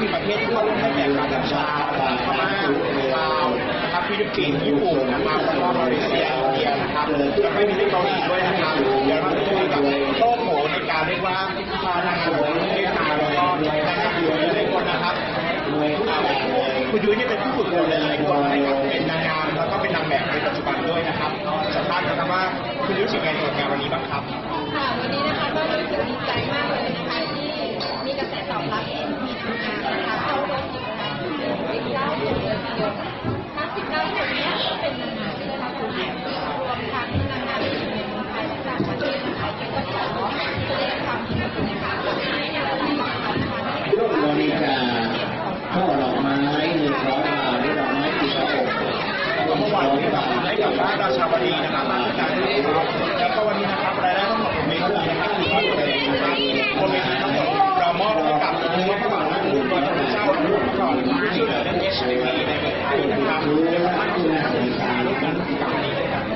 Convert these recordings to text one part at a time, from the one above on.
มีประเทศที่เข้าร่วมได้แก่กัมพูชาพม่าลาวนะครับฟิลิปปินส์ญี่ปุ่นนะครับแล้วก็มาเลเซียอินเดียนะครับแล้วก็มีที่เกาหลีด้วยนะครับเดี๋ยวเราจะคุยกับโต้โผในการเรียกว่าพานางงามประเทศไทยแล้วก็นางงามอยู่ในคนนะครับคุณยุ้ยนี่เป็นผู้ฝึกฝนหลายๆคนนะครับเป็นนางงามแล้วก็เป็นนางแบบในปัจจุบันด้วยนะครับสัมภาษณ์นะครับว่าคุณยุ้ยรู้สึกไงกับงานวันนี้บ้างครับค่ะวันนี้นะคะก็รู้สึกดีใจมากเลยนะคะที่มีกระแสตอบรับที่มีทางงานนะคะเข้าร่วมกิจกรรม19คนเลยทีเดียวทั้ง19คนนี้เป็นนางงามที่ได้รับการคัดเลือกรวมทั้งนางงามที่อยู่ในเมืองไทยและต่างประเทศนะคะที่ก็ขอแสดงความยินดีนะคะให้ในวันนี้นะคะบริจาคช่อดอกไม้100 บาทหรือดอกไม้ติดกระปุกเมื่อวานนี้นะครับให้กับพระราชาวดีนะครับมาจัดการด้วยครับแล้วก็วันนี้นะครับรายได้ทั้งหมดของเวทีนะครับถือว่าเป็นนะครับบนเวทีทั้งหมดเรามอบให้กับพระบาทสมเด็จพระเจ้าอยู่หัวก่อนที่ช่วยเหลือเรื่อง HIV ในเมืองไทยนะครับเดี๋ยวท่านดูนะครับศึกษาร่วมกันกับนี้เลยครับ100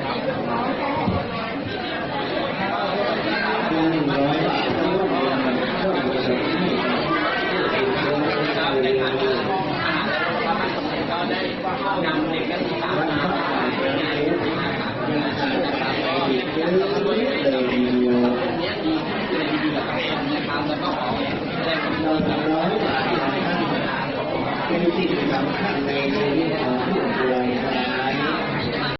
บาทที่ร่วมกันช่วยเหลือในงานก็ได้นำเด็กนักศึกษามาในงานเป็นสิ่งสำคัญในชีวิตของ